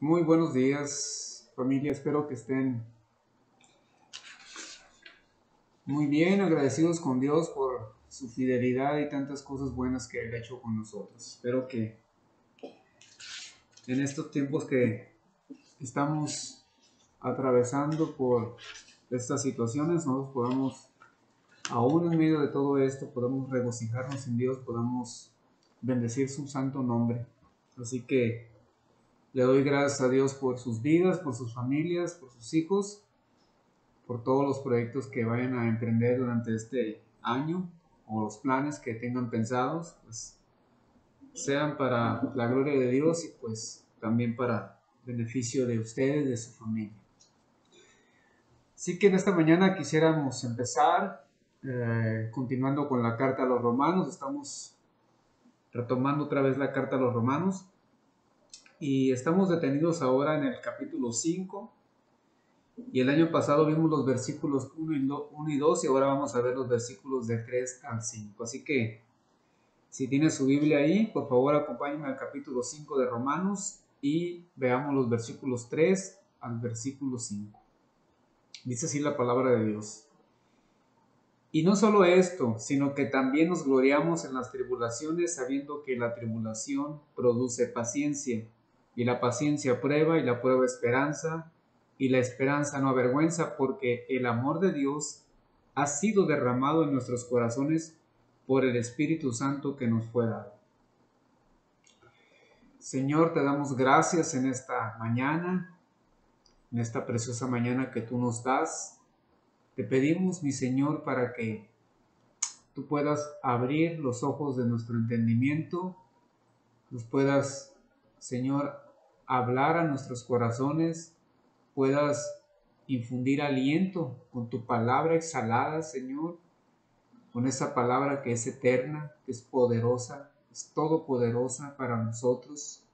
Muy buenos días, familia. Espero que estén muy bien, agradecidos con Dios por su fidelidad y tantas cosas buenas que Él ha hecho con nosotros. Espero que en estos tiempos que estamos atravesando por estas situaciones, nosotros podamos, aún en medio de todo esto, podamos regocijarnos en Dios, podamos bendecir su santo nombre. Así que le doy gracias a Dios por sus vidas, por sus familias, por sus hijos, por todos los proyectos que vayan a emprender durante este año o los planes que tengan pensados, pues sean para la gloria de Dios y pues también para beneficio de ustedes, de su familia. Así que en esta mañana quisiéramos empezar continuando con la carta a los romanos. Estamos retomando otra vez la carta a los romanos y estamos detenidos ahora en el capítulo 5. Y el año pasado vimos los versículos 1 y 2 y ahora vamos a ver los versículos de 3 al 5. Así que si tienes su Biblia ahí, por favor acompáñame al capítulo 5 de Romanos y veamos los versículos 3 al versículo 5. Dice así la palabra de Dios. Y no solo esto, sino que también nos gloriamos en las tribulaciones, sabiendo que la tribulación produce paciencia, y la paciencia prueba, y la prueba esperanza, y la esperanza no avergüenza, porque el amor de Dios ha sido derramado en nuestros corazones por el Espíritu Santo que nos fue dado. Señor, te damos gracias en esta mañana, en esta preciosa mañana que tú nos das. Te pedimos, mi Señor, para que tú puedas abrir los ojos de nuestro entendimiento, nos puedas, Señor, hablar a nuestros corazones, puedas infundir aliento con tu palabra exhalada, Señor, con esa palabra que es eterna, que es poderosa, es todopoderosa para nosotros.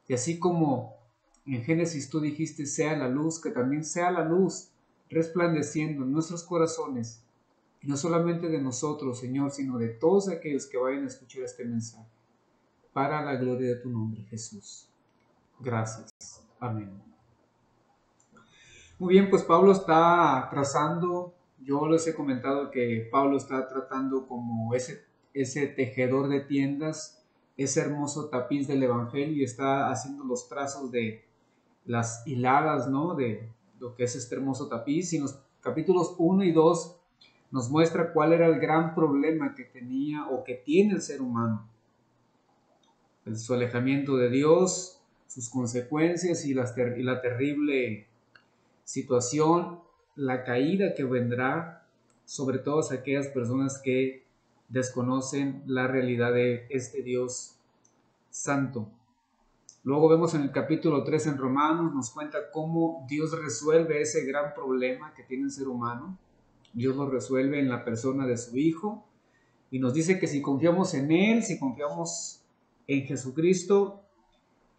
Y así como en Génesis tú dijiste, sea la luz, que también sea la luz resplandeciendo en nuestros corazones, y no solamente de nosotros, Señor, sino de todos aquellos que vayan a escuchar este mensaje, para la gloria de tu nombre, Jesús. Gracias. Amén. Muy bien, pues Pablo está trazando, yo les he comentado que Pablo está tratando como ese tejedor de tiendas, ese hermoso tapiz del Evangelio, y está haciendo los trazos de las hiladas, ¿no? De lo que es este hermoso tapiz. Y en los capítulos 1 y 2 nos muestra cuál era el gran problema que tenía o que tiene el ser humano. Su alejamiento de Dios, sus consecuencias y la terrible situación, la caída que vendrá sobre todas aquellas personas que desconocen la realidad de este Dios santo. Luego vemos en el capítulo 3 en Romanos, nos cuenta cómo Dios resuelve ese gran problema que tiene el ser humano. Dios lo resuelve en la persona de su Hijo y nos dice que si confiamos en Él, si confiamos en Jesucristo,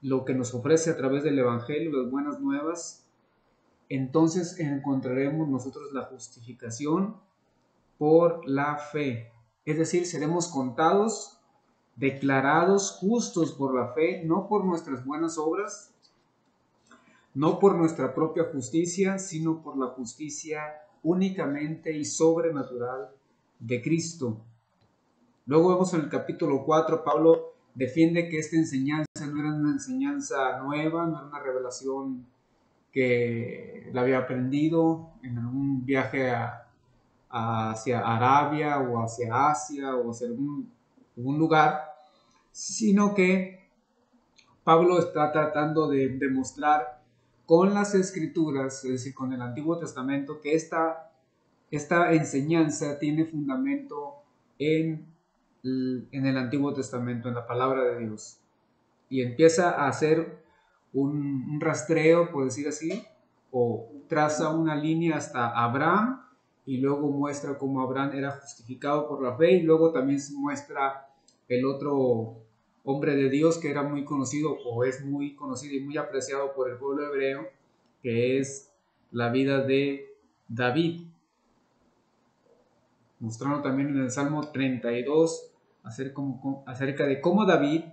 lo que nos ofrece a través del Evangelio, las buenas nuevas, entonces encontraremos nosotros la justificación por la fe. Es decir, seremos contados, declarados justos por la fe, no por nuestras buenas obras, no por nuestra propia justicia, sino por la justicia únicamente y sobrenatural de Cristo. Luego vemos en el capítulo 4, Pablo defiende que esta enseñanza no era una enseñanza nueva, no era una revelación que la había aprendido en algún viaje hacia Arabia o hacia Asia o hacia algún lugar, sino que Pablo está tratando de demostrar con las escrituras, es decir, con el Antiguo Testamento, que esta enseñanza tiene fundamento en el Antiguo Testamento, en la palabra de Dios. Y empieza a hacer un rastreo, por decir así, o traza una línea hasta Abraham, y luego muestra cómo Abraham era justificado por la fe, y luego también se muestra el otro hombre de Dios que era muy conocido, o es muy conocido y muy apreciado por el pueblo hebreo, que es la vida de David, mostrando también en el Salmo 32 acerca de cómo David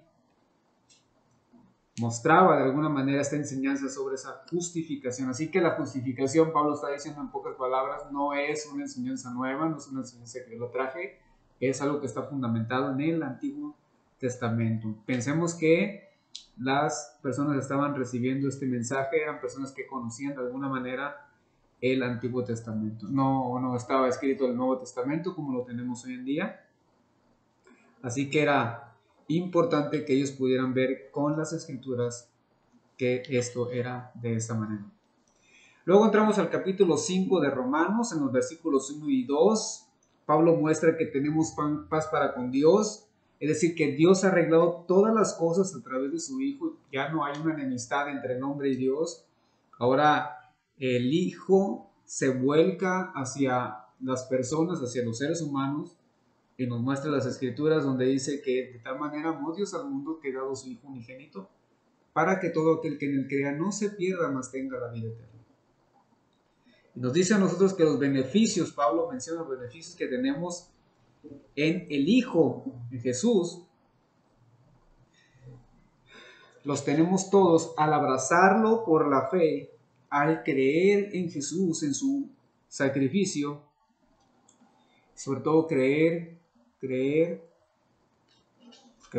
mostraba de alguna manera esta enseñanza sobre esa justificación. Así que la justificación, Pablo está diciendo en pocas palabras, no es una enseñanza nueva, no es una enseñanza que yo lo traje, es algo que está fundamentado en el Antiguo Testamento. Pensemos que las personas que estaban recibiendo este mensaje eran personas que conocían de alguna manera el Antiguo Testamento. No estaba escrito el Nuevo Testamento como lo tenemos hoy en día. Así que era importante que ellos pudieran ver con las escrituras que esto era de esta manera. Luego entramos al capítulo 5 de Romanos, en los versículos 1 y 2. Pablo muestra que tenemos paz para con Dios, es decir, que Dios ha arreglado todas las cosas a través de su Hijo. Ya no hay una enemistad entre el hombre y Dios. Ahora el Hijo se vuelca hacia las personas, hacia los seres humanos, y nos muestra las escrituras donde dice que de tal manera amó Dios al mundo que ha dado su Hijo unigénito, para que todo aquel que en él crea no se pierda, mas tenga la vida eterna. Y nos dice a nosotros que los beneficios, Pablo menciona los beneficios que tenemos en el Hijo, en Jesús, los tenemos todos al abrazarlo por la fe, al creer en Jesús, en su sacrificio, sobre todo creer, que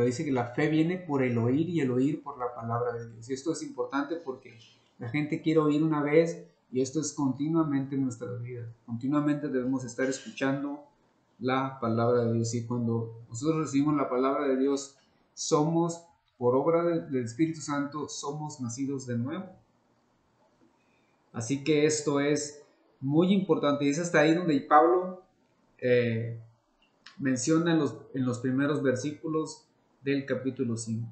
dice que la fe viene por el oír y el oír por la palabra de Dios. Y esto es importante porque la gente quiere oír una vez y esto es continuamente en nuestra vida. Continuamente debemos estar escuchando la palabra de Dios. Y cuando nosotros recibimos la palabra de Dios, somos, por obra del Espíritu Santo, somos nacidos de nuevo. Así que esto es muy importante. Y es hasta ahí donde Pablo menciona en los primeros versículos del capítulo 5.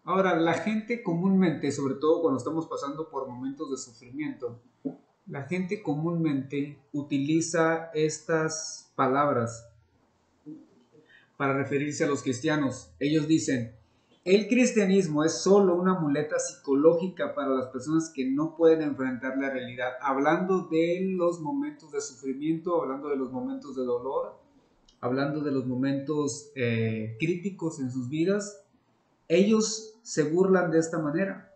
Ahora, la gente comúnmente, sobre todo cuando estamos pasando por momentos de sufrimiento, la gente comúnmente utiliza estas palabras para referirse a los cristianos. Ellos dicen, el cristianismo es solo una muleta psicológica para las personas que no pueden enfrentar la realidad, hablando de los momentos de sufrimiento, hablando de los momentos de dolor, hablando de los momentos críticos en sus vidas. Ellos se burlan de esta manera.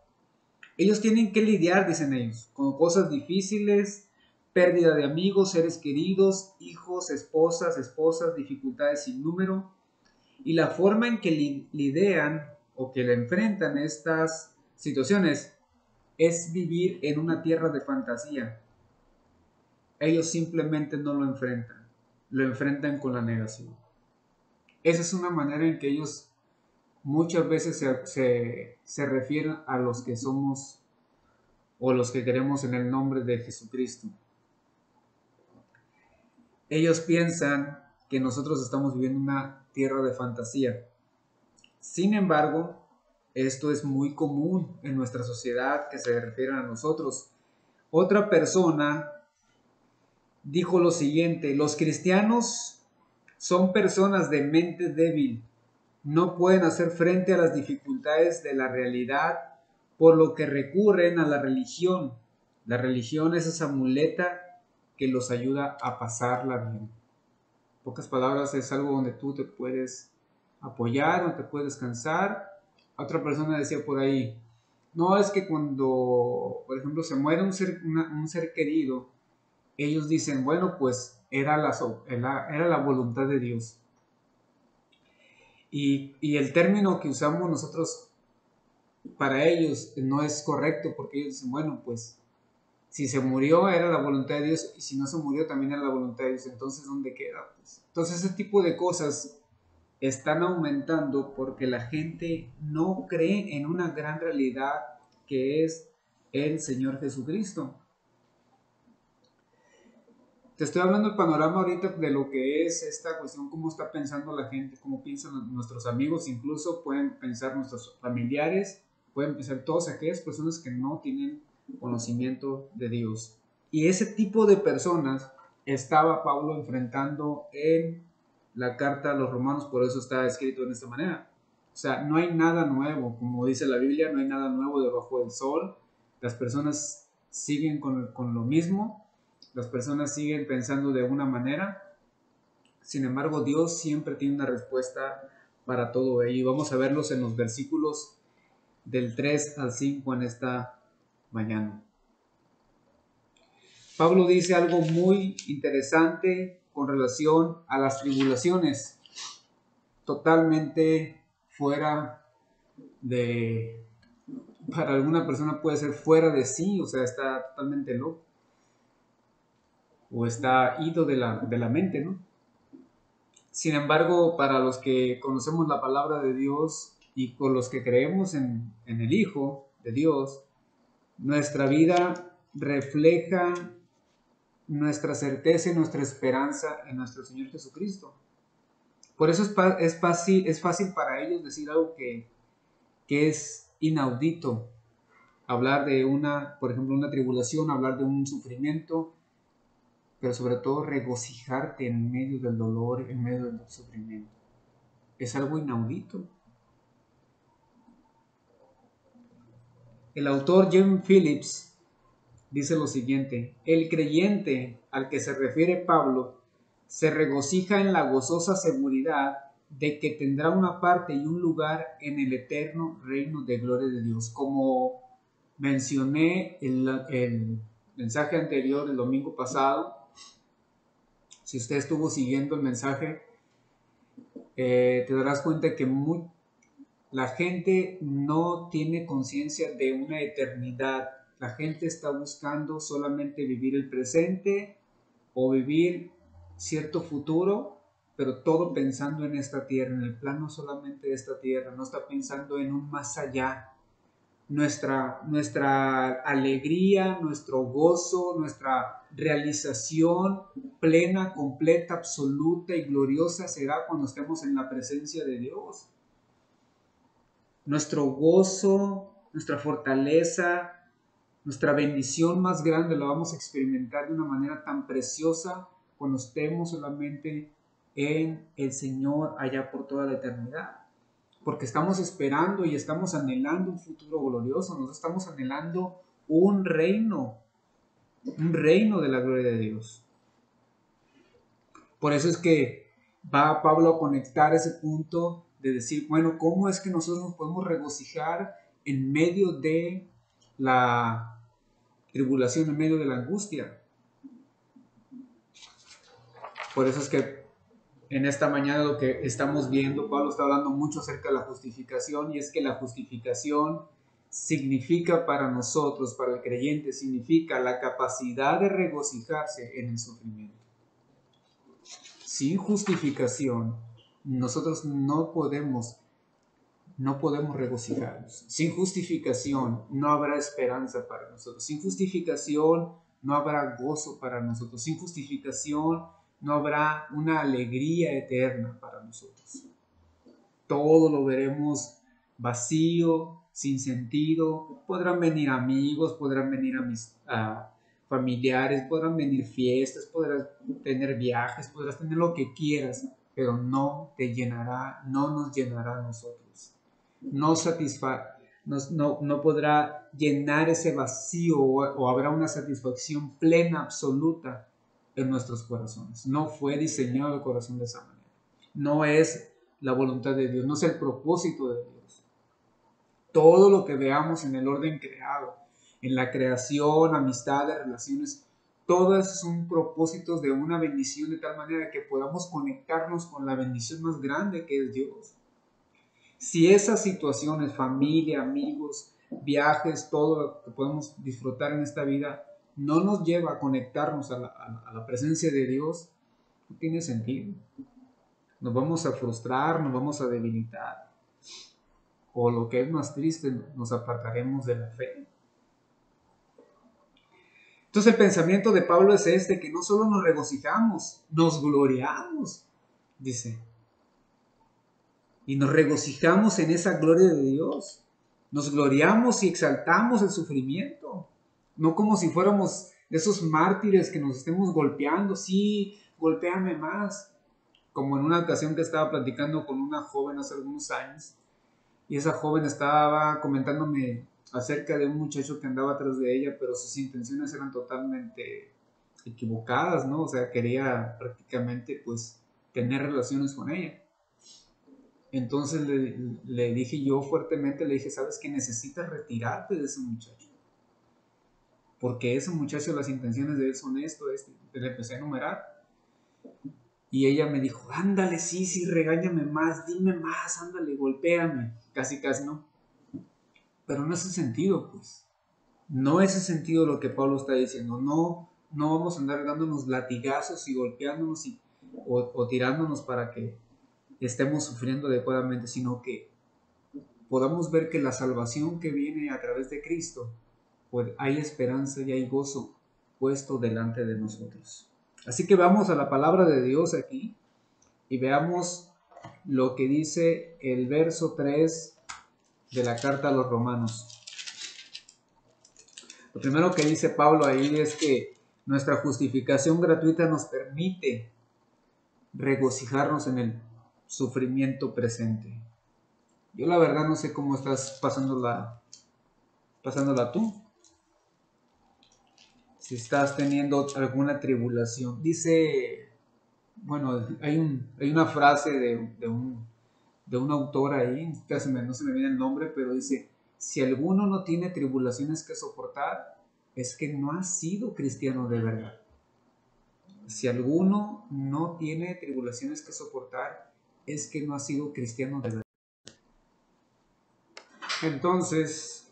Ellos tienen que lidiar, dicen ellos, con cosas difíciles, pérdida de amigos, seres queridos, hijos, esposas, dificultades sin número. Y la forma en que lidian o que le enfrentan estas situaciones es vivir en una tierra de fantasía. Ellos simplemente no lo enfrentan con la negación. Esa es una manera en que ellos muchas veces se refieren a los que somos o los que queremos en el nombre de Jesucristo. Ellos piensan que nosotros estamos viviendo una tierra de fantasía. Sin embargo, esto es muy común en nuestra sociedad que se refieren a nosotros. Otra persona dijo lo siguiente: los cristianos son personas de mente débil. No pueden hacer frente a las dificultades de la realidad, por lo que recurren a la religión. La religión es esa muleta que los ayuda a pasarla bien. En pocas palabras, es algo donde tú te puedes apoyar, donde te puedes descansar. Otra persona decía por ahí, no, es que cuando, por ejemplo, se muere un ser querido, ellos dicen, bueno, pues era la voluntad de Dios. Y el término que usamos nosotros para ellos no es correcto, porque ellos dicen, bueno, pues si se murió era la voluntad de Dios, y si no se murió también era la voluntad de Dios, entonces ¿dónde queda? Pues, entonces ese tipo de cosas están aumentando porque la gente no cree en una gran realidad que es el Señor Jesucristo. Te estoy hablando del panorama ahorita de lo que es esta cuestión, cómo está pensando la gente, cómo piensan nuestros amigos, incluso pueden pensar nuestros familiares, pueden pensar todas aquellas personas que no tienen conocimiento de Dios. Y ese tipo de personas estaba Pablo enfrentando en la carta a los romanos, por eso está escrito de esta manera. O sea, no hay nada nuevo, como dice la Biblia, no hay nada nuevo debajo del sol. Las personas siguen con lo mismo. Las personas siguen pensando de una manera, sin embargo Dios siempre tiene una respuesta para todo ello y vamos a verlos en los versículos del 3 al 5 en esta mañana. Pablo dice algo muy interesante con relación a las tribulaciones, totalmente fuera de, para alguna persona puede ser fuera de sí, o sea, está totalmente loco, o está ido de la mente, ¿no? Sin embargo, para los que conocemos la palabra de Dios y con los que creemos en el Hijo de Dios, nuestra vida refleja nuestra certeza y nuestra esperanza en nuestro Señor Jesucristo. Por eso es fácil para ellos decir algo que es inaudito. Hablar de por ejemplo, una tribulación, hablar de un sufrimiento, pero sobre todo regocijarte en medio del dolor, en medio del sufrimiento. Es algo inaudito. El autor Jim Phillips dice lo siguiente: el creyente al que se refiere Pablo se regocija en la gozosa seguridad de que tendrá una parte y un lugar en el eterno reino de gloria de Dios. Como mencioné el mensaje anterior, el domingo pasado, si usted estuvo siguiendo el mensaje, te darás cuenta que la gente no tiene conciencia de una eternidad. La gente está buscando solamente vivir el presente o vivir cierto futuro, pero todo pensando en esta tierra, en el plano solamente de esta tierra. No está pensando en un más allá. Nuestra alegría, nuestro gozo, nuestra realización plena, completa, absoluta y gloriosa será cuando estemos en la presencia de Dios. Nuestro gozo, nuestra fortaleza, nuestra bendición más grande la vamos a experimentar de una manera tan preciosa cuando estemos solamente en el Señor allá por toda la eternidad. Porque estamos esperando y estamos anhelando un futuro glorioso, nosotros estamos anhelando un reino de la gloria de Dios. Por eso es que va Pablo a conectar ese punto de decir, bueno, ¿cómo es que nosotros nos podemos regocijar en medio de la tribulación, en medio de la angustia? Por eso es que en esta mañana lo que estamos viendo, Pablo está hablando mucho acerca de la justificación, y es que la justificación significa para nosotros, para el creyente, significa la capacidad de regocijarse en el sufrimiento. Sin justificación, nosotros no podemos regocijarnos. Sin justificación no habrá esperanza para nosotros. Sin justificación no habrá gozo para nosotros. Sin justificación no habrá una alegría eterna para nosotros. Todo lo veremos vacío, sin sentido. Podrán venir amigos, podrán venir familiares, podrán venir fiestas, podrás tener viajes, podrás tener lo que quieras, pero no te llenará, no nos llenará a nosotros. No podrá llenar ese vacío, o habrá una satisfacción plena, absoluta en nuestros corazones. No fue diseñado el corazón de esa manera. No es la voluntad de Dios, no es el propósito de Dios. Todo lo que veamos en el orden creado, en la creación, amistades, relaciones, todas son propósitos de una bendición, de tal manera que podamos conectarnos con la bendición más grande que es Dios. Si esas situaciones, familia, amigos, viajes, todo lo que podemos disfrutar en esta vida, no nos lleva a conectarnos a la presencia de Dios, no tiene sentido. Nos vamos a frustrar, nos vamos a debilitar, o lo que es más triste, nos apartaremos de la fe. Entonces el pensamiento de Pablo es que no solo nos regocijamos, nos gloriamos, dice. Y nos regocijamos en esa gloria de Dios. Nos gloriamos y exaltamos el sufrimiento. No como si fuéramos de esos mártires que nos estemos golpeando. Sí, golpéame más. Como en una ocasión que estaba platicando con una joven hace algunos años. Y esa joven estaba comentándome acerca de un muchacho que andaba atrás de ella, pero sus intenciones eran totalmente equivocadas, ¿no? O sea, quería prácticamente pues tener relaciones con ella. Entonces le dije yo fuertemente, le dije, ¿sabes qué? Necesitas retirarte de ese muchacho. Porque ese muchacho, las intenciones de él son esto. Le empecé a enumerar. Y ella me dijo, ándale, sí, regáñame más, dime más, ándale, golpéame. Casi, ¿no? Pero no es ese sentido, pues. No es ese sentido lo que Pablo está diciendo. No vamos a andar dándonos latigazos y golpeándonos o tirándonos para que estemos sufriendo adecuadamente, sino que podamos ver que la salvación que viene a través de Cristo, pues hay esperanza y hay gozo puesto delante de nosotros. Así que vamos a la palabra de Dios aquí y veamos lo que dice el verso 3 de la carta a los Romanos. Lo primero que dice Pablo ahí es que nuestra justificación gratuita nos permite regocijarnos en el sufrimiento presente. Yo la verdad no sé cómo estás pasándola tú. Si estás teniendo alguna tribulación. Dice, bueno, hay una frase de un autor ahí, casi no se me viene el nombre, pero dice, si alguno no tiene tribulaciones que soportar, es que no ha sido cristiano de verdad. Si alguno no tiene tribulaciones que soportar, es que no ha sido cristiano de verdad. Entonces,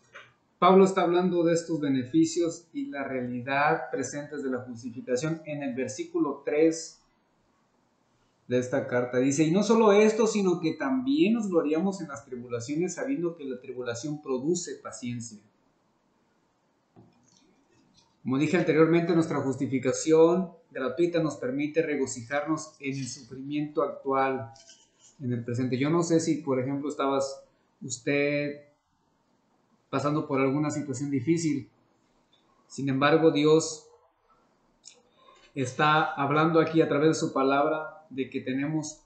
Pablo está hablando de estos beneficios y la realidad presentes de la justificación en el versículo 3 de esta carta. Dice, y no solo esto, sino que también nos gloriamos en las tribulaciones, sabiendo que la tribulación produce paciencia. Como dije anteriormente, nuestra justificación gratuita nos permite regocijarnos en el sufrimiento actual, en el presente. Yo no sé si, por ejemplo, estabas usted pasando por alguna situación difícil. Sin embargo, Dios está hablando aquí a través de su palabra de que tenemos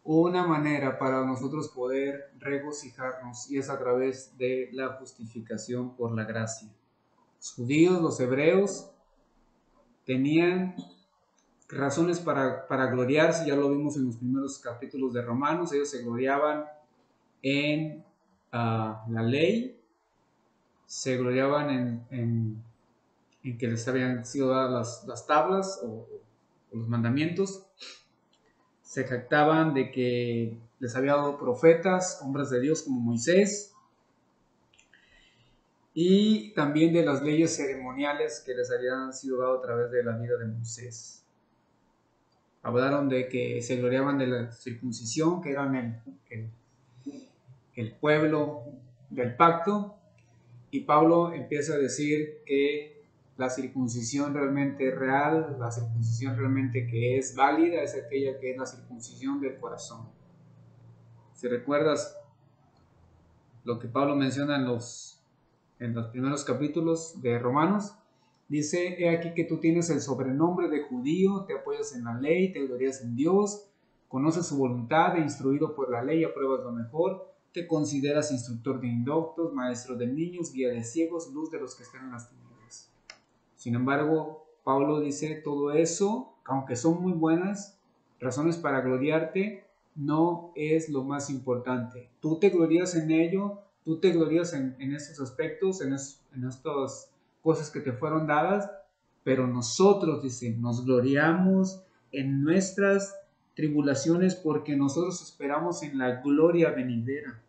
una manera para nosotros poder regocijarnos y es a través de la justificación por la gracia. Los judíos, los hebreos, tenían razones para gloriarse, ya lo vimos en los primeros capítulos de Romanos, ellos se gloriaban en la ley, se gloriaban en que les habían sido dadas las tablas o los mandamientos, se jactaban de que les había dado profetas, hombres de Dios como Moisés, y también de las leyes ceremoniales que les habían sido dadas a través de la vida de Moisés. Hablaron de que se gloriaban de la circuncisión, que eran el pueblo del pacto, y Pablo empieza a decir que la circuncisión realmente real, la circuncisión realmente que es válida, es aquella que es la circuncisión del corazón. Si recuerdas lo que Pablo menciona en los primeros capítulos de Romanos, dice, he aquí que tú tienes el sobrenombre de judío, te apoyas en la ley, te glorias en Dios, conoces su voluntad e instruido por la ley apruebas lo mejor, te consideras instructor de indoctos, maestro de niños, guía de ciegos, luz de los que están en las tinieblas. Sin embargo, Pablo dice todo eso, aunque son muy buenas razones para gloriarte, no es lo más importante. Tú te glorías en ello, tú te glorías en estos aspectos, en estas cosas que te fueron dadas, pero nosotros, dice, nos gloriamos en nuestras tribulaciones porque nosotros esperamos en la gloria venidera.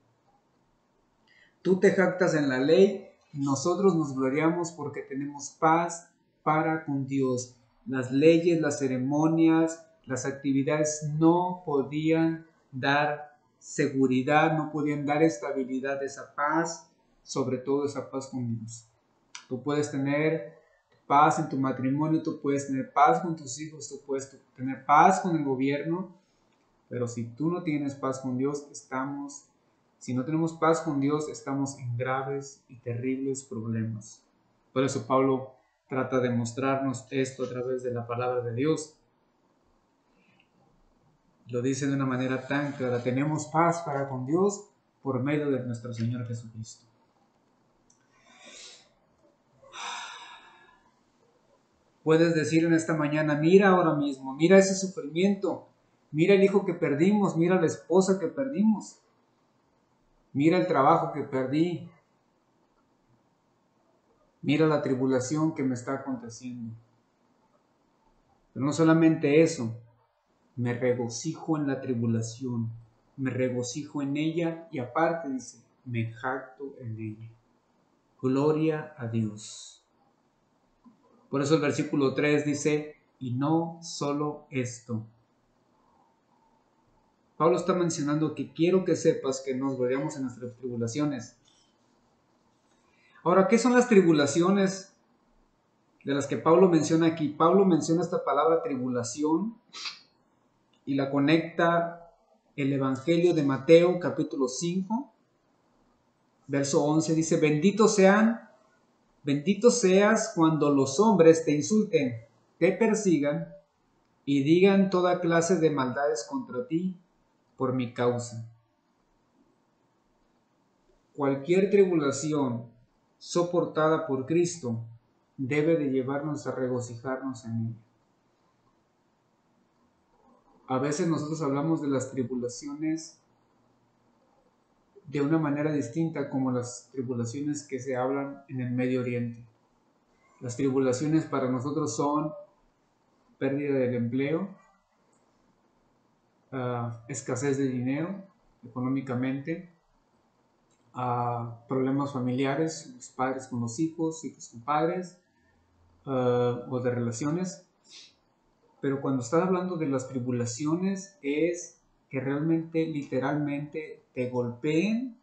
Tú te jactas en la ley, nosotros nos gloriamos porque tenemos paz para con Dios. Las leyes, las ceremonias, las actividades no podían dar seguridad, no podían dar estabilidad, esa paz, sobre todo esa paz con Dios. Tú puedes tener paz en tu matrimonio, tú puedes tener paz con tus hijos, tú puedes tener paz con el gobierno, pero si tú no tienes paz con Dios, si no tenemos paz con Dios, estamos en graves y terribles problemas. Por eso Pablo trata de mostrarnos esto a través de la palabra de Dios. Lo dice de una manera tan clara, tenemos paz para con Dios por medio de nuestro Señor Jesucristo. Puedes decir en esta mañana, mira ahora mismo, mira ese sufrimiento, Mira el hijo que perdimos, mira la esposa que perdimos, mira el trabajo que perdí, mira la tribulación que me está aconteciendo. Pero no solamente eso, me regocijo en la tribulación, me regocijo en ella y aparte dice, me jacto en ella. Gloria a Dios. Por eso el versículo 3 dice, y no solo esto. Pablo está mencionando que quiero que sepas que nos gloriamos en nuestras tribulaciones. Ahora, ¿qué son las tribulaciones de las que Pablo menciona aquí? Pablo menciona esta palabra tribulación y la conecta el Evangelio de Mateo capítulo 5, verso 11, dice, bendito seas cuando los hombres te insulten, te persigan y digan toda clase de maldades contra ti por mi causa. Cualquier tribulación soportada por Cristo debe de llevarnos a regocijarnos en ella. A veces nosotros hablamos de las tribulaciones de una manera distinta como las tribulaciones que se hablan en el Medio Oriente. Las tribulaciones para nosotros son pérdida del empleo, escasez de dinero económicamente, problemas familiares, los padres con los hijos, hijos con padres, o de relaciones. Pero cuando estás hablando de las tribulaciones es que realmente, literalmente, te golpeen,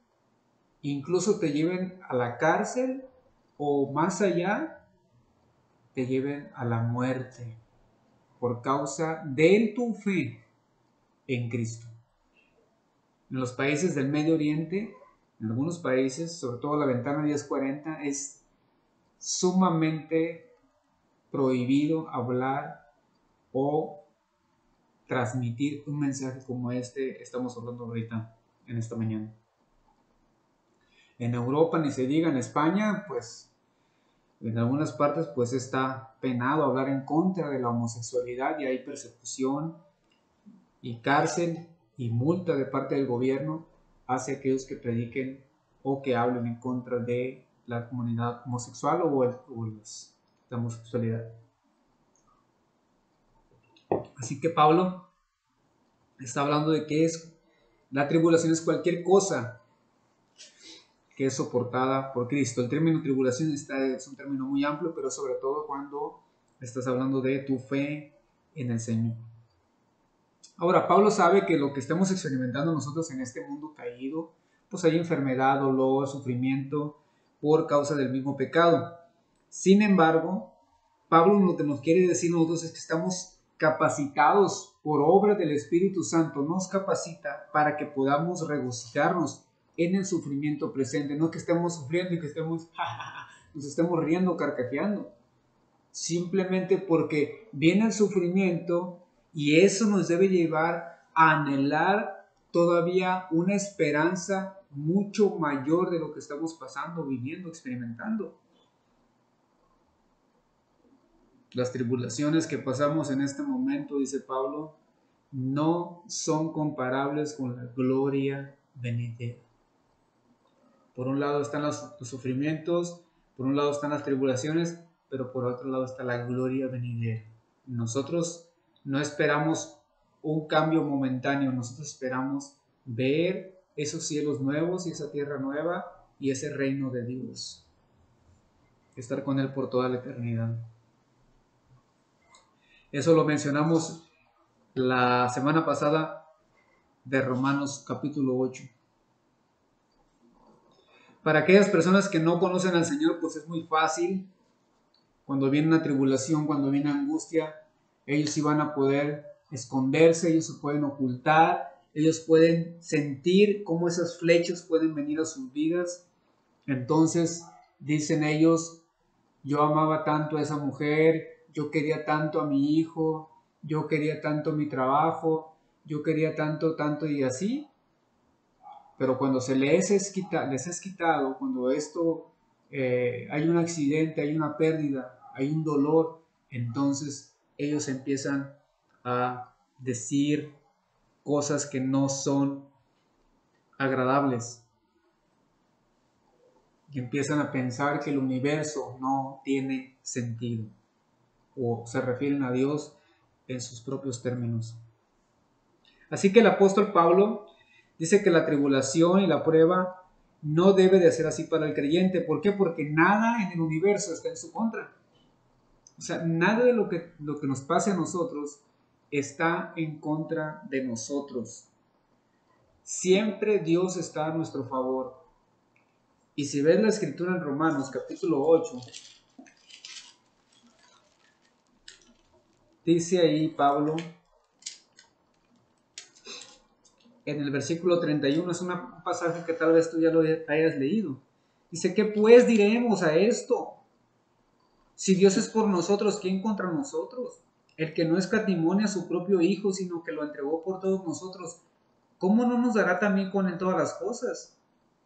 incluso te lleven a la cárcel o más allá, te lleven a la muerte por causa de tu fe en Cristo. En los países del Medio Oriente, en algunos países, sobre todo la ventana 1040, es sumamente prohibido hablar o transmitir un mensaje como este estamos hablando ahorita en esta mañana. En Europa, ni se diga, en España, pues en algunas partes pues está penado hablar en contra de la homosexualidad y hay persecución y cárcel y multa de parte del gobierno hacia aquellos que prediquen o que hablen en contra de la comunidad homosexual o la homosexualidad. Así que Pablo está hablando de que la tribulación es cualquier cosa que es soportada por Cristo. El término tribulación es un término muy amplio, pero sobre todo cuando estás hablando de tu fe en el Señor. Ahora, Pablo sabe que lo que estamos experimentando nosotros en este mundo caído, pues hay enfermedad, dolor, sufrimiento por causa del mismo pecado. Sin embargo, Pablo lo que nos quiere decir nosotros es que estamos capacitados por obra del Espíritu Santo, nos capacita para que podamos regocijarnos en el sufrimiento presente, no que estemos sufriendo y que nos estemos riendo, carcajeando, simplemente porque viene el sufrimiento y eso nos debe llevar a anhelar todavía una esperanza mucho mayor de lo que estamos pasando, viviendo, experimentando. Las tribulaciones que pasamos en este momento, dice Pablo, no son comparables con la gloria venidera. Por un lado están los sufrimientos, por un lado están las tribulaciones, pero por otro lado está la gloria venidera. Nosotros no esperamos un cambio momentáneo, nosotros esperamos ver esos cielos nuevos y esa tierra nueva y ese reino de Dios. Estar con Él por toda la eternidad. Eso lo mencionamos la semana pasada de Romanos capítulo 8. Para aquellas personas que no conocen al Señor, pues es muy fácil. Cuando viene una tribulación, cuando viene angustia, ellos sí van a poder esconderse, ellos se pueden ocultar, ellos pueden sentir cómo esas flechas pueden venir a sus vidas. Entonces dicen ellos, yo amaba tanto a esa mujer, yo quería tanto a mi hijo, yo quería tanto mi trabajo, yo quería tanto y así. Pero cuando se les es quitado, cuando hay un accidente, hay una pérdida, hay un dolor, entonces ellos empiezan a decir cosas que no son agradables y empiezan a pensar que el universo no tiene sentido o se refieren a Dios en sus propios términos. Así que el apóstol Pablo dice que la tribulación y la prueba no debe de ser así para el creyente. ¿Por qué? Porque nada en el universo está en su contra. O sea, nada de lo que nos pase a nosotros está en contra de nosotros. Siempre Dios está a nuestro favor. Y si ves la escritura en Romanos capítulo 8, dice ahí Pablo, en el versículo 31, es un pasaje que tal vez tú ya lo hayas leído. Dice, ¿qué pues diremos a esto? Si Dios es por nosotros, ¿quién contra nosotros? El que no escatimó a su propio Hijo, sino que lo entregó por todos nosotros, ¿cómo no nos dará también con él todas las cosas?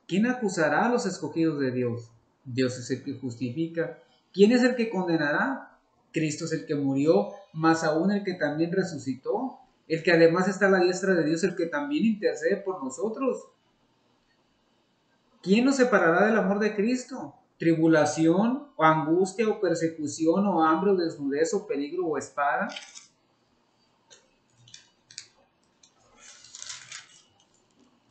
¿Quién acusará a los escogidos de Dios? Dios es el que justifica. ¿Quién es el que condenará? Cristo es el que murió, más aún el que también resucitó, el que además está a la diestra de Dios, el que también intercede por nosotros. ¿Quién nos separará del amor de Cristo? ¿Tribulación, o angustia, o persecución, o hambre, o desnudez, o peligro, o espada?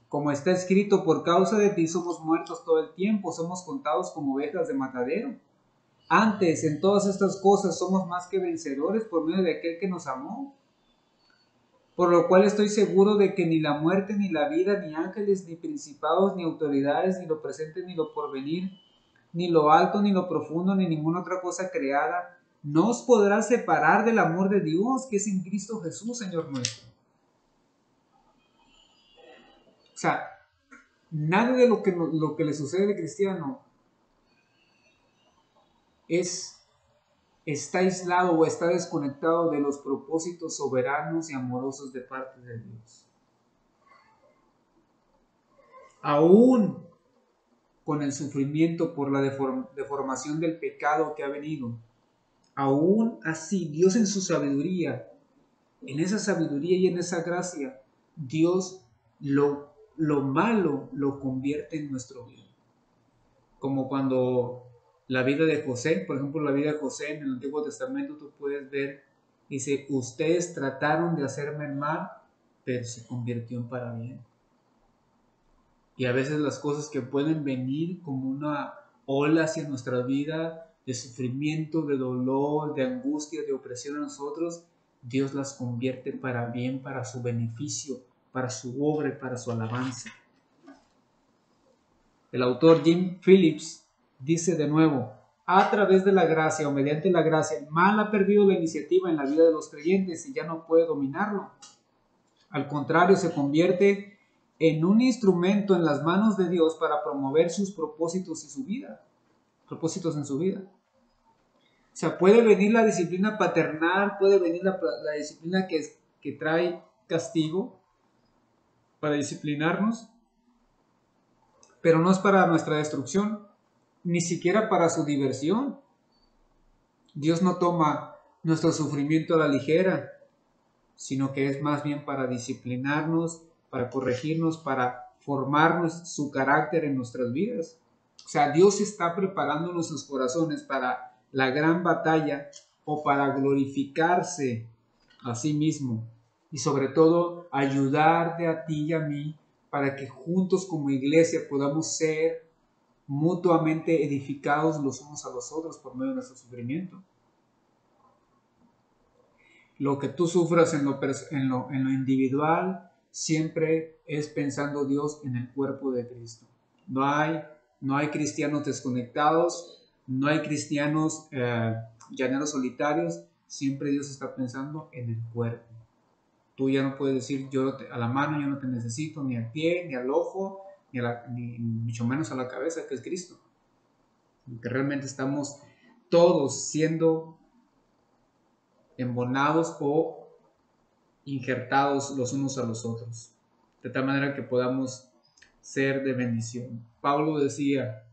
Como está escrito, por causa de ti somos muertos todo el tiempo, somos contados como ovejas de matadero. Antes, en todas estas cosas, somos más que vencedores por medio de aquel que nos amó. Por lo cual estoy seguro de que ni la muerte, ni la vida, ni ángeles, ni principados, ni autoridades, ni lo presente, ni lo porvenir, ni lo alto, ni lo profundo, ni ninguna otra cosa creada, nos podrá separar del amor de Dios que es en Cristo Jesús, Señor nuestro. O sea, nada de lo que le sucede al cristiano está aislado o está desconectado de los propósitos soberanos y amorosos de parte de Dios. Aún con el sufrimiento por la deformación del pecado que ha venido, aún así Dios en su sabiduría, en esa sabiduría y en esa gracia, Dios lo malo lo convierte en nuestro bien. Como cuando la vida de José, por ejemplo, la vida de José en el Antiguo Testamento, tú puedes ver, dice, ustedes trataron de hacerme mal, pero se convirtió en para bien. Y a veces las cosas que pueden venir como una ola hacia nuestra vida, de sufrimiento, de dolor, de angustia, de opresión a nosotros, Dios las convierte para bien, para su beneficio, para su obra y para su alabanza. El autor Jim Phillips dice de nuevo, a través de la gracia o mediante la gracia, el mal ha perdido la iniciativa en la vida de los creyentes y ya no puede dominarlo. Al contrario, se convierte en un instrumento en las manos de Dios para promover sus propósitos y su vida, propósitos en su vida. O sea, puede venir la disciplina paternal, puede venir la disciplina que trae castigo para disciplinarnos, pero no es para nuestra destrucción, ni siquiera para su diversión. Dios no toma nuestro sufrimiento a la ligera, sino que es más bien para disciplinarnos, para corregirnos, para formarnos su carácter en nuestras vidas. O sea, Dios está preparando nuestros corazones para la gran batalla o para glorificarse a sí mismo y sobre todo ayudarte a ti y a mí para que juntos como iglesia podamos ser mutuamente edificados los unos a los otros por medio de nuestro sufrimiento. Lo que tú sufras en lo individual siempre es pensando Dios en el cuerpo de Cristo. No hay cristianos desconectados, no hay cristianos llaneros solitarios, siempre Dios está pensando en el cuerpo. Tú ya no puedes decir yo a la mano yo no te necesito, ni al pie, ni al ojo, ni mucho menos a la cabeza, que es Cristo. Porque realmente estamos todos siendo embonados o injertados los unos a los otros, de tal manera que podamos ser de bendición. Pablo decía,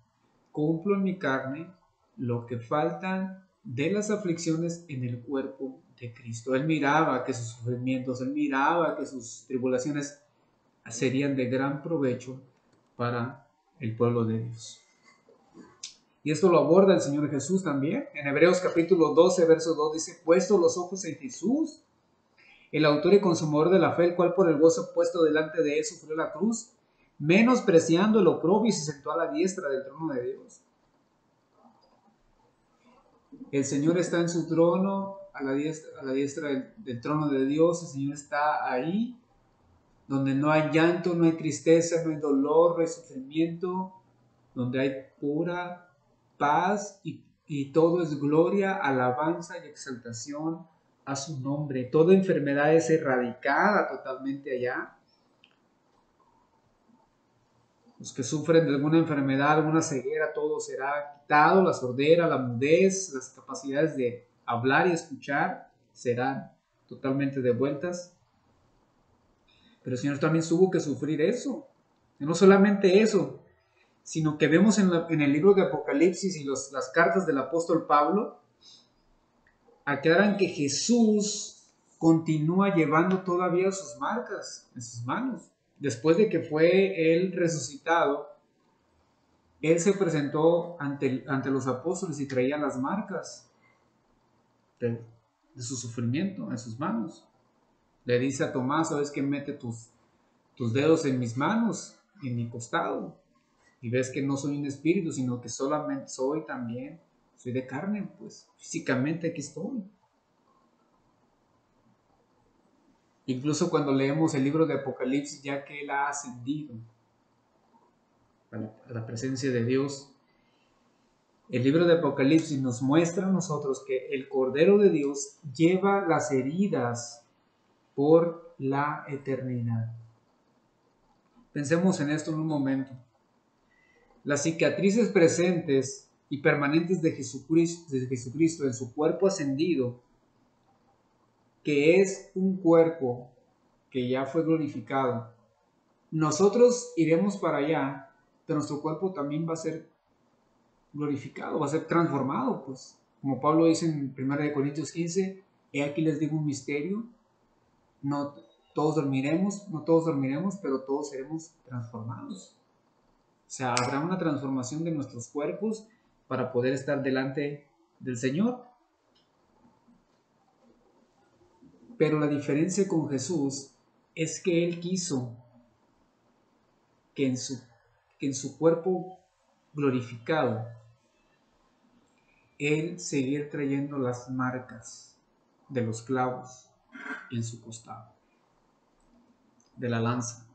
cumplo en mi carne lo que faltan de las aflicciones en el cuerpo de Cristo. Él miraba que sus sufrimientos, él miraba que sus tribulaciones serían de gran provecho para el pueblo de Dios. Y esto lo aborda el Señor Jesús también. En Hebreos capítulo 12, verso 2 dice, puesto los ojos en Jesús, el autor y consumador de la fe, el cual por el gozo puesto delante de él sufrió la cruz, menospreciando el oprobio y se sentó a la diestra del trono de Dios. El Señor está en su trono, a la diestra del trono de Dios. El Señor está ahí, donde no hay llanto, no hay tristeza, no hay dolor, no hay sufrimiento, donde hay pura paz y todo es gloria, alabanza y exaltación a su nombre. Toda enfermedad es erradicada totalmente allá. Los que sufren de alguna enfermedad, alguna ceguera, todo será quitado, la sordera, la mudez, las capacidades de hablar y escuchar serán totalmente devueltas. Pero el Señor también tuvo que sufrir eso. Y no solamente eso, sino que vemos en el libro de Apocalipsis y las cartas del apóstol Pablo, aclaran que Jesús continúa llevando todavía sus marcas en sus manos. Después de que fue él resucitado, él se presentó ante los apóstoles y traía las marcas de su sufrimiento en sus manos. Le dice a Tomás, ¿sabes qué? Mete tus dedos en mis manos, en mi costado, y ves que no soy un espíritu, sino que solamente soy de carne, pues físicamente aquí estoy. Incluso cuando leemos el libro de Apocalipsis, ya que él ha ascendido a la presencia de Dios, el libro de Apocalipsis nos muestra a nosotros que el Cordero de Dios lleva las heridas por la eternidad. Pensemos en esto en un momento. Las cicatrices presentes y permanentes de Jesucristo en su cuerpo ascendido, que es un cuerpo que ya fue glorificado. Nosotros iremos para allá, pero nuestro cuerpo también va a ser glorificado, va a ser transformado, pues. Como Pablo dice en 1 Corintios 15, he aquí les digo un misterio, no todos dormiremos, pero todos seremos transformados. O sea, habrá una transformación de nuestros cuerpos para poder estar delante del Señor. Pero la diferencia con Jesús es que Él quiso que en su cuerpo glorificado, Él seguir trayendo las marcas de los clavos en su costado, de la lanza.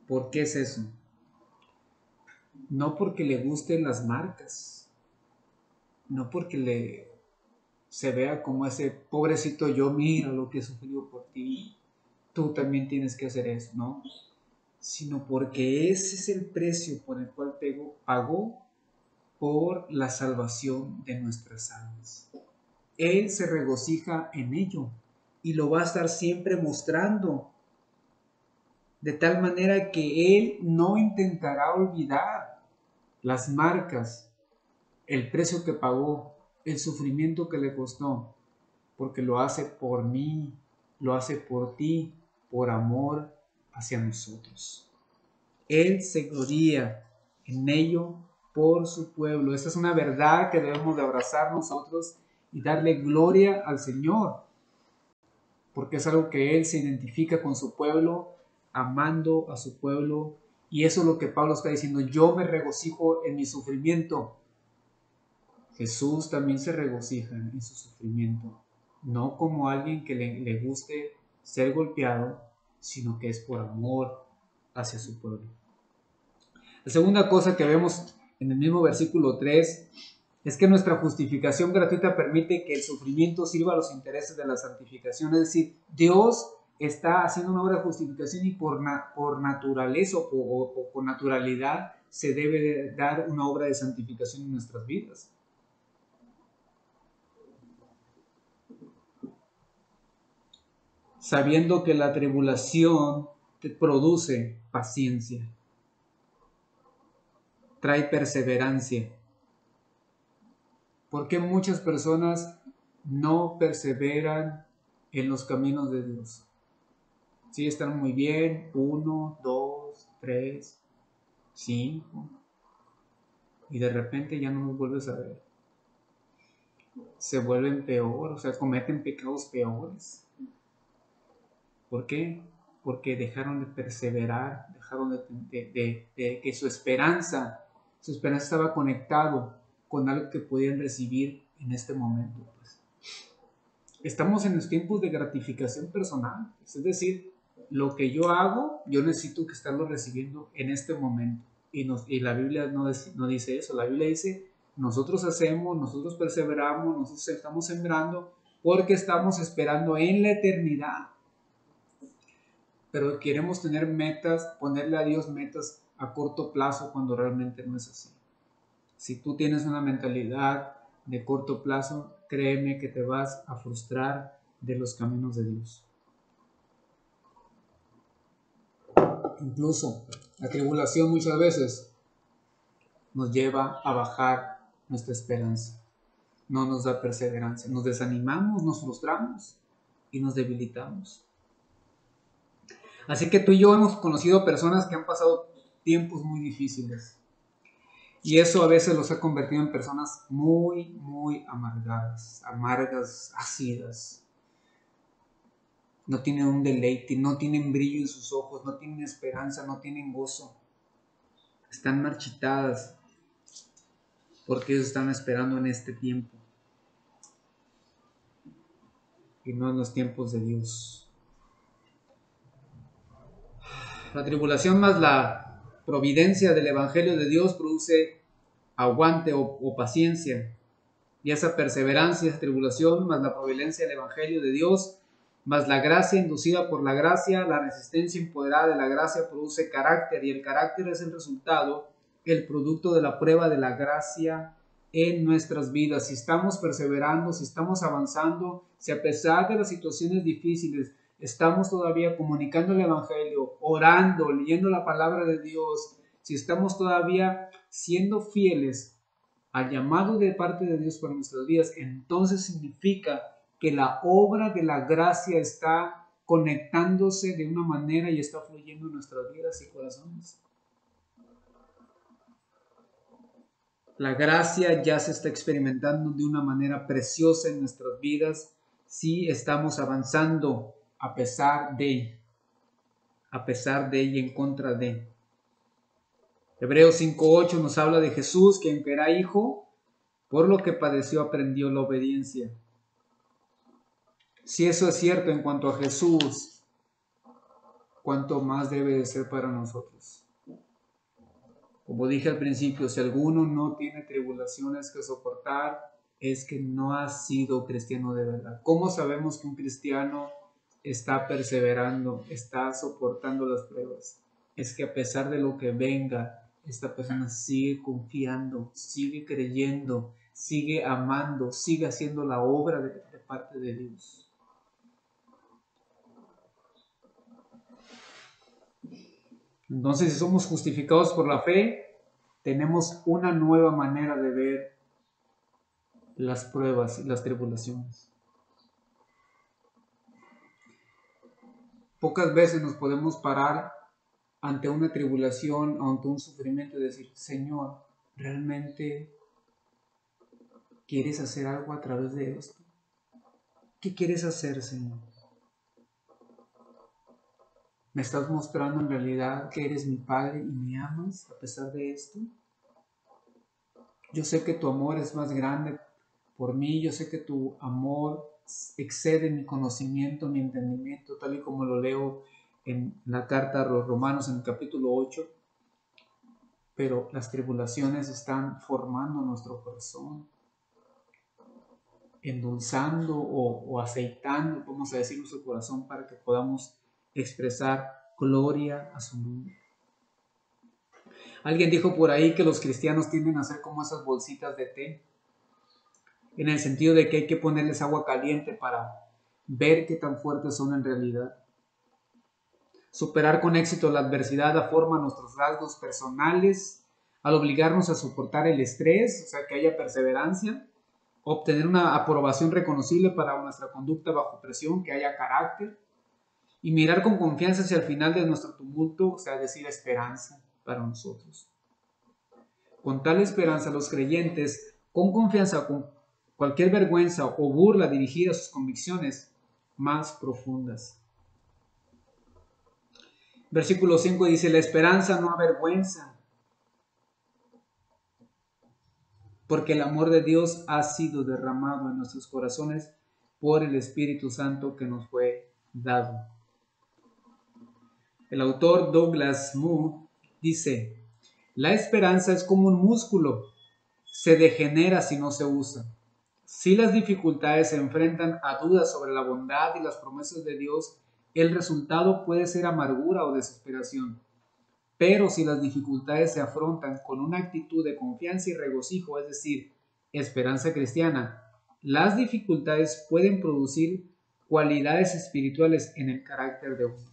¿Por qué es eso? No porque le gusten las marcas, no porque se vea como ese pobrecito yo, mira lo que he sufrido por ti, tú también tienes que hacer eso, ¿no? Sino porque ese es el precio por el cual pagó por la salvación de nuestras almas. Él se regocija en ello y lo va a estar siempre mostrando, de tal manera que Él no intentará olvidar las marcas, el precio que pagó, el sufrimiento que le costó, porque lo hace por mí, lo hace por ti, por amor hacia nosotros. Él se gloría en ello por su pueblo. Esta es una verdad que debemos de abrazar nosotros y darle gloria al Señor, porque es algo que Él se identifica con su pueblo, amando a su pueblo, y eso es lo que Pablo está diciendo, yo me regocijo en mi sufrimiento. Jesús también se regocija en su sufrimiento, no como alguien que le guste ser golpeado, sino que es por amor hacia su pueblo. La segunda cosa que vemos en el mismo versículo 3 es que nuestra justificación gratuita permite que el sufrimiento sirva a los intereses de la santificación, es decir, Dios está haciendo una obra de justificación y por naturaleza o por naturalidad se debe dar una obra de santificación en nuestras vidas. Sabiendo que la tribulación te produce paciencia, trae perseverancia. ¿Por qué muchas personas no perseveran en los caminos de Dios. Sí, están muy bien, 1, 2, 3, 5, y de repente ya no los vuelves a ver. Se vuelven peor, o sea, cometen pecados peores. ¿Por qué? Porque dejaron de perseverar, dejaron de que su esperanza estaba conectado con algo que podían recibir en este momento. Pues. Estamos en los tiempos de gratificación personal, es decir, lo que yo hago, yo necesito que estarlo recibiendo en este momento. Y la Biblia no dice eso, la Biblia dice, nosotros hacemos, nosotros perseveramos, nosotros estamos sembrando, porque estamos esperando en la eternidad. Pero queremos tener metas, ponerle a Dios metas a corto plazo cuando realmente no es así. Si tú tienes una mentalidad de corto plazo, créeme que te vas a frustrar de los caminos de Dios. Incluso la tribulación muchas veces nos lleva a bajar nuestra esperanza. No nos da perseverancia. Nos desanimamos, nos frustramos y nos debilitamos. Así que tú y yo hemos conocido personas que han pasado tiempos muy difíciles. Y eso a veces los ha convertido en personas muy, muy amargadas, ácidas. No tienen un deleite, no tienen brillo en sus ojos, no tienen esperanza, no tienen gozo. Están marchitadas porque ellos están esperando en este tiempo y no en los tiempos de Dios. La tribulación más la providencia del Evangelio de Dios produce aguante o paciencia. Y esa perseverancia, esa tribulación, más la providencia del Evangelio de Dios, más la gracia inducida por la gracia, la resistencia empoderada de la gracia produce carácter, y el carácter es el resultado, el producto de la prueba de la gracia en nuestras vidas. Si estamos perseverando, si estamos avanzando, si a pesar de las situaciones difíciles estamos todavía comunicando el Evangelio, orando, leyendo la palabra de Dios, si estamos todavía siendo fieles al llamado de parte de Dios para nuestras vidas, entonces significa que la obra de la gracia está conectándose de una manera y está fluyendo en nuestras vidas y corazones. La gracia ya se está experimentando de una manera preciosa en nuestras vidas si estamos avanzando a pesar de y en contra de. Hebreos 5:8 nos habla de Jesús, que aunque era hijo, por lo que padeció aprendió la obediencia. Si eso es cierto en cuanto a Jesús, ¿cuánto más debe de ser para nosotros? Como dije al principio, si alguno no tiene tribulaciones que soportar, es que no ha sido cristiano de verdad. ¿Cómo sabemos que un cristiano está perseverando, está soportando las pruebas? Es que a pesar de lo que venga, esta persona sigue confiando, sigue creyendo, sigue amando, sigue haciendo la obra de parte de Dios. Entonces, si somos justificados por la fe, tenemos una nueva manera de ver las pruebas y las tribulaciones. Pocas veces nos podemos parar ante una tribulación, ante un sufrimiento y decir, Señor, ¿realmente quieres hacer algo a través de esto? ¿Qué quieres hacer, Señor? ¿Me estás mostrando en realidad que eres mi Padre y me amas a pesar de esto? Yo sé que tu amor es más grande por mí, yo sé que tu amor excede mi conocimiento, mi entendimiento, tal y como lo leo en la carta a los Romanos en el capítulo 8. Pero las tribulaciones están formando nuestro corazón, endulzando o aceitando, vamos a decir, nuestro corazón para que podamos expresar gloria a su nombre. Alguien dijo por ahí que los cristianos tienden a ser como esas bolsitas de té, en el sentido de que hay que ponerles agua caliente para ver qué tan fuertes son en realidad. Superar con éxito la adversidad da forma a nuestros rasgos personales, al obligarnos a soportar el estrés, o sea, que haya perseverancia, obtener una aprobación reconocible para nuestra conducta bajo presión, que haya carácter, y mirar con confianza hacia el final de nuestro tumulto, o sea, decir esperanza para nosotros. Con tal esperanza, los creyentes, con confianza, con cualquier vergüenza o burla dirigida a sus convicciones más profundas. Versículo 5 dice, la esperanza no avergüenza, porque el amor de Dios ha sido derramado en nuestros corazones por el Espíritu Santo que nos fue dado. El autor Douglas Moo dice, la esperanza es como un músculo, se degenera si no se usa. Si las dificultades se enfrentan a dudas sobre la bondad y las promesas de Dios, el resultado puede ser amargura o desesperación. Pero si las dificultades se afrontan con una actitud de confianza y regocijo, es decir, esperanza cristiana, las dificultades pueden producir cualidades espirituales en el carácter de uno.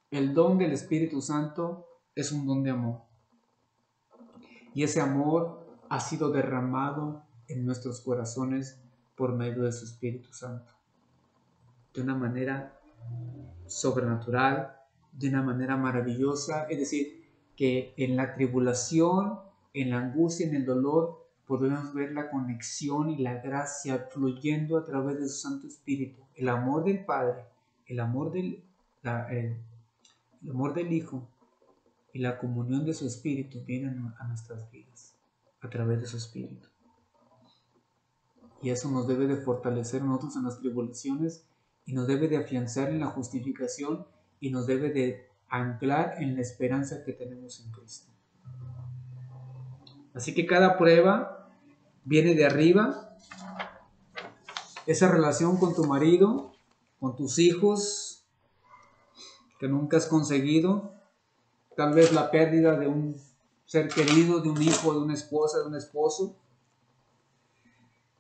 El don del Espíritu Santo es un don de amor. Y ese amor ha sido derramado en nuestros corazones por medio de su Espíritu Santo. De una manera sobrenatural, de una manera maravillosa. Es decir, que en la tribulación, en la angustia, en el dolor, podemos ver la conexión y la gracia fluyendo a través de su Santo Espíritu. El amor del Padre, el amor del Hijo y la comunión de su Espíritu vienen a nuestras vidas a través de su Espíritu. Y eso nos debe de fortalecer a nosotros en las tribulaciones y nos debe de afianzar en la justificación y nos debe de anclar en la esperanza que tenemos en Cristo. Así que cada prueba viene de arriba. Esa relación con tu marido, con tus hijos que nunca has conseguido, tal vez la pérdida de un ser querido, de un hijo, de una esposa, de un esposo,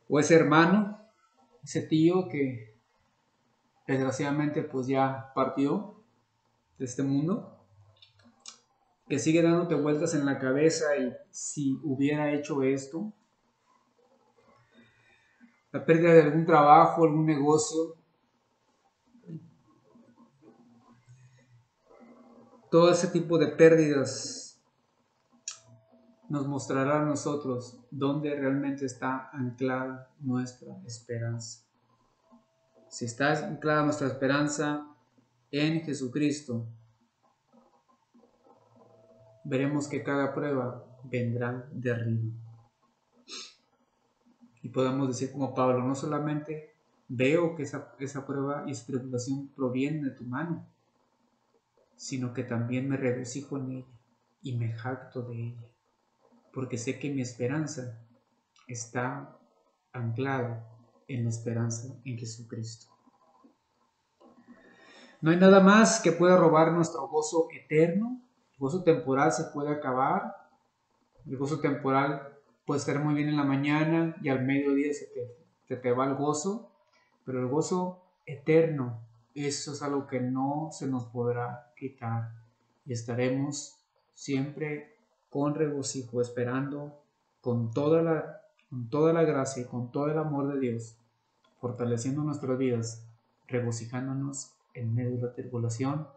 o ese hermano, ese tío que desgraciadamente pues ya partió de este mundo, que sigue dándote vueltas en la cabeza el si hubiera hecho esto, la pérdida de algún trabajo, algún negocio, todo ese tipo de pérdidas nos mostrará a nosotros dónde realmente está anclada nuestra esperanza. Si está anclada nuestra esperanza en Jesucristo, veremos que cada prueba vendrá de arriba. Y podemos decir como Pablo, no solamente veo que esa prueba y esa tribulación provienen de tu mano, sino que también me regocijo en ella y me jacto de ella, porque sé que mi esperanza está anclada en la esperanza en Jesucristo. No hay nada más que pueda robar nuestro gozo eterno. El gozo temporal se puede acabar. El gozo temporal puede estar muy bien en la mañana y al mediodía se te va el gozo, pero el gozo eterno, eso es algo que no se nos podrá quitar y estaremos siempre con regocijo, esperando con toda la gracia y con todo el amor de Dios, fortaleciendo nuestras vidas, regocijándonos en medio de la tribulación,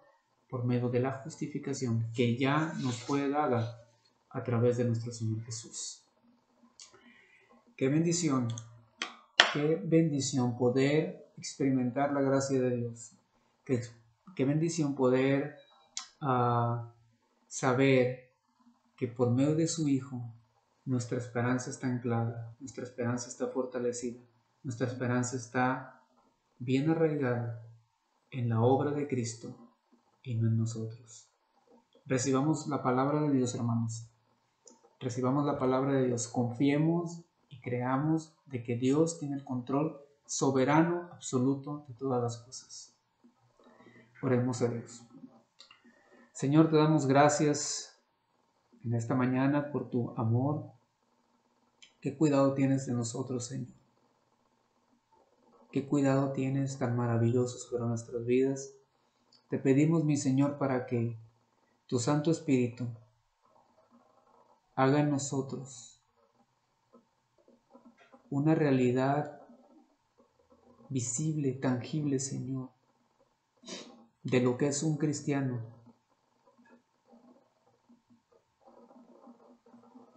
por medio de la justificación que ya nos fue dada a través de nuestro Señor Jesús. Qué bendición poder experimentar la gracia de Dios. Qué bendición poder saber que por medio de su Hijo nuestra esperanza está anclada, nuestra esperanza está fortalecida, nuestra esperanza está bien arraigada en la obra de Cristo y no en nosotros. Recibamos la palabra de Dios, hermanos. Recibamos la palabra de Dios, confiemos y creamos de que Dios tiene el control soberano, absoluto de todas las cosas. Oremos a Dios. Señor, te damos gracias en esta mañana por tu amor. Qué cuidado tienes de nosotros, Señor. Qué cuidado tienes tan maravilloso sobre nuestras vidas. Te pedimos, mi Señor, para que tu Santo Espíritu haga en nosotros una realidad visible, tangible, Señor, de lo que es un cristiano,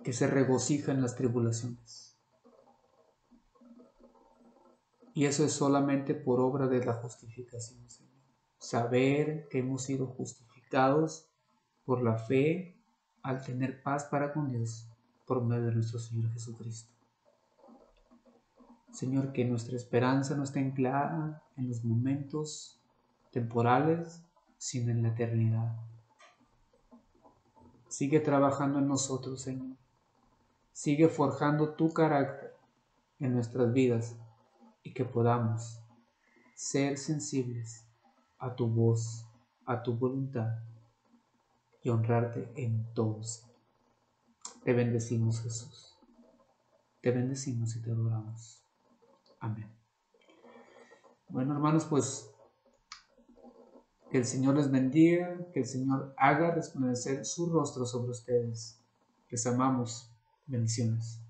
que se regocija en las tribulaciones. Y eso es solamente por obra de la justificación, Señor. Saber que hemos sido justificados por la fe al tener paz para con Dios por medio de nuestro Señor Jesucristo. Señor, que nuestra esperanza no esté anclada en los momentos temporales, sino en la eternidad. Sigue trabajando en nosotros, Señor. Sigue forjando tu carácter en nuestras vidas y que podamos ser sensibles a tu voz, a tu voluntad y honrarte en todos. Te bendecimos, Jesús. Te bendecimos y te adoramos. Amén. Bueno, hermanos, pues que el Señor les bendiga, que el Señor haga resplandecer su rostro sobre ustedes. Les amamos. Bendiciones.